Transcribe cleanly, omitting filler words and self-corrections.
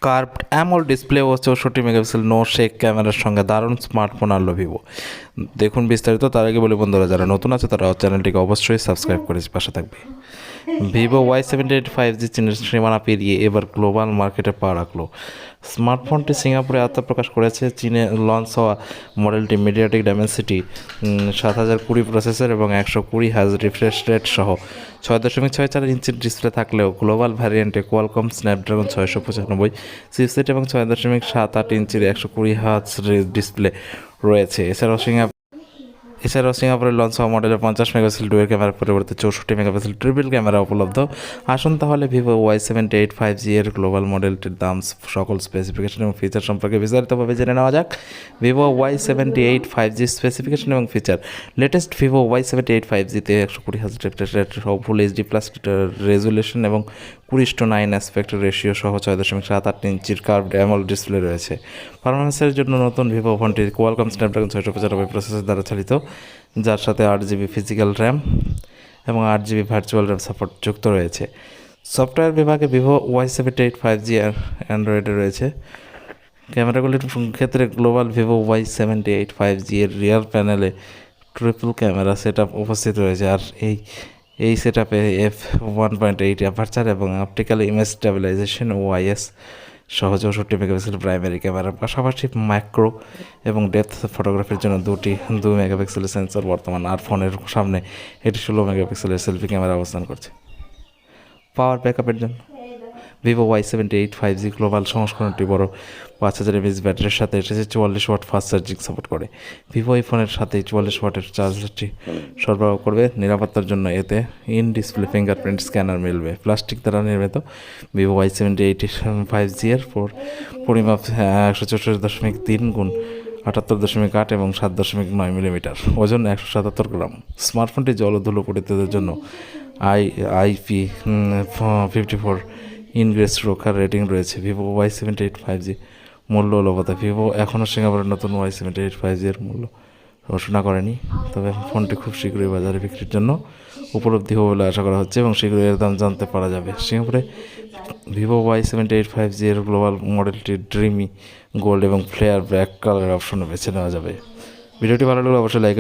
Curved AMOLED display ও 64 megapixel no shake ক্যামেরার সঙ্গে দারুণ স্মার্টফোন আনলো ভিভো। দেখুন বিস্তারিত। তার আগে বলি বন্ধুরা, যারা নতুন আছে তারা চ্যানেলটিকে অবশ্যই সাবস্ক্রাইব করে পাশে থাকবে। ভিভো Y78 5G চীনের সীমানা পেরিয়ে এবার গ্লোবাল মার্কেটে পা রাখলো। স্মার্টফোনটি সিঙ্গাপুরে আত্মপ্রকাশ করেছে। চীনে লঞ্চ হওয়া মডেলটি মিডিয়াটেক ডাইমেনসিটি 7020 প্রসেসর এবং 120 হার্জ রিফ্রেশ রেট সহ 6.64 ইঞ্চির ডিসপ্লে থাকলেও গ্লোবাল ভ্যারিয়েন্টে কোয়ালকম স্ন্যাপড্রাগন 695 চিপসেট এবং 6.78 ইঞ্চির 120 হার্জ ডিসপ্লে রয়েছে। এছাড়াও সিঙ্গাপুরে লঞ্চ হওয়া মডেলের 50 মেগাপিক্সেল ডুয়েল ক্যামেরার পরিবর্তে 64 মেগাপিক্সেল ট্রিপল ক্যামেরা উপলব্ধ। আসুন তাহলে ভিভো Y78 5G এর গ্লোবাল মডেলটির দাম, সকল স্পেসিফিকেশন এবং ফিচার সম্পর্কে বিস্তারিতভাবে জেনে নেওয়া যাক। ভিভো Y78 5G স্পেসিফিকেশন এবং feature. Latest Vivo Y78 5G-তে 120 hertz refresh rate সহ ফুল এইচডি প্লাস রেজুলেশন এবং 20:9 অ্যাসপেক্ট রেশিও সহ 6.78 ইঞ্চির কার্ভড অ্যামোলেড ডিসপ্লে রয়েছে। পারফরমেন্সের জন্য নতুন ভিভো ফোনটি কোয়ালকম স্ন্যাপড্রাগন 695 প্রসেসর দ্বারা চালিত, যার সাথে 8GB ফিজিক্যাল র্যাম এবং 8GB ভার্চুয়াল র্যাম সাপোর্ট যুক্ত রয়েছে। সফটওয়্যার বিভাগে ভিভো Y78 5G অ্যান্ড্রয়েডে রয়েছে। ক্যামেরাগুলির ক্ষেত্রে গ্লোবাল ভিভো Y78 5G এর রিয়ার প্যানেলে ট্রিপল ক্যামেরা সেট উপস্থিত রয়েছে, আর এই সেট আপে f1.8 অ্যাপারচার এবং অপটিক্যাল ইমেজ স্টেবিলাইজেশন OIS সহ 64 মেগাপিক্সেল প্রাইমারি ক্যামেরার পাশাপাশি ম্যাক্রো এবং ডেপথ ফটোগ্রাফির জন্য 2 মেগাপিক্সেলের সেন্সর বর্তমান, আর ফোনের সামনে এটি 16 মেগাপিক্সেলের সেলফি ক্যামেরা অবস্থান করছে। পাওয়ার ব্যাকআপের জন্য ভিভো Y78 5G গ্লোবাল সংস্করণটি বড় 5000 mAh ব্যাটারির সাথে এসেছে। 44 ওয়াট ফাস্ট চার্জিং সাপোর্ট করে। ভিভো এই ফোনের সাথে 44 ওয়াটের চার্জারটি সরবরাহ করবে। নিরাপত্তার জন্য এতে ইন ডিসপ্লে ফিঙ্গারপ্রিন্ট স্ক্যানার মিলবে। প্লাস্টিক দ্বারা নির্মিত ভিভো Y78 5G এর পরিমাপ 164.3 গুণ 78.8 এবং 7.9 মিলিমিটার, ওজন 177 গ্রাম। স্মার্টফোনটি জল ও ধুলো পরিত্যাগের জন্য IP54 ইনগ্রেস সুরক্ষার রেটিং রয়েছে। ভিভো Y78 5G মূল্য লভ্যতা। ভিভো এখনও সিঙ্গাপুরের নতুন Y78 5G এর মূল্য ঘোষণা করেনি, তবে ফোনটি খুব শীঘ্রই বাজারে বিক্রির জন্য উপলব্ধি হবে বলে আশা করা হচ্ছে এবং শীঘ্রই এর দাম জানতে পারা যাবে। সিঙ্গাপুরে ভিভো Y78 5G এর গ্লোবাল মডেলটি ড্রিমি গোল্ড এবং ফ্লেয়ার ব্ল্যাক কালার অপশনে বেছে নেওয়া যাবে। ভিডিওটি ভালো লাগলে অবশ্যই লাইক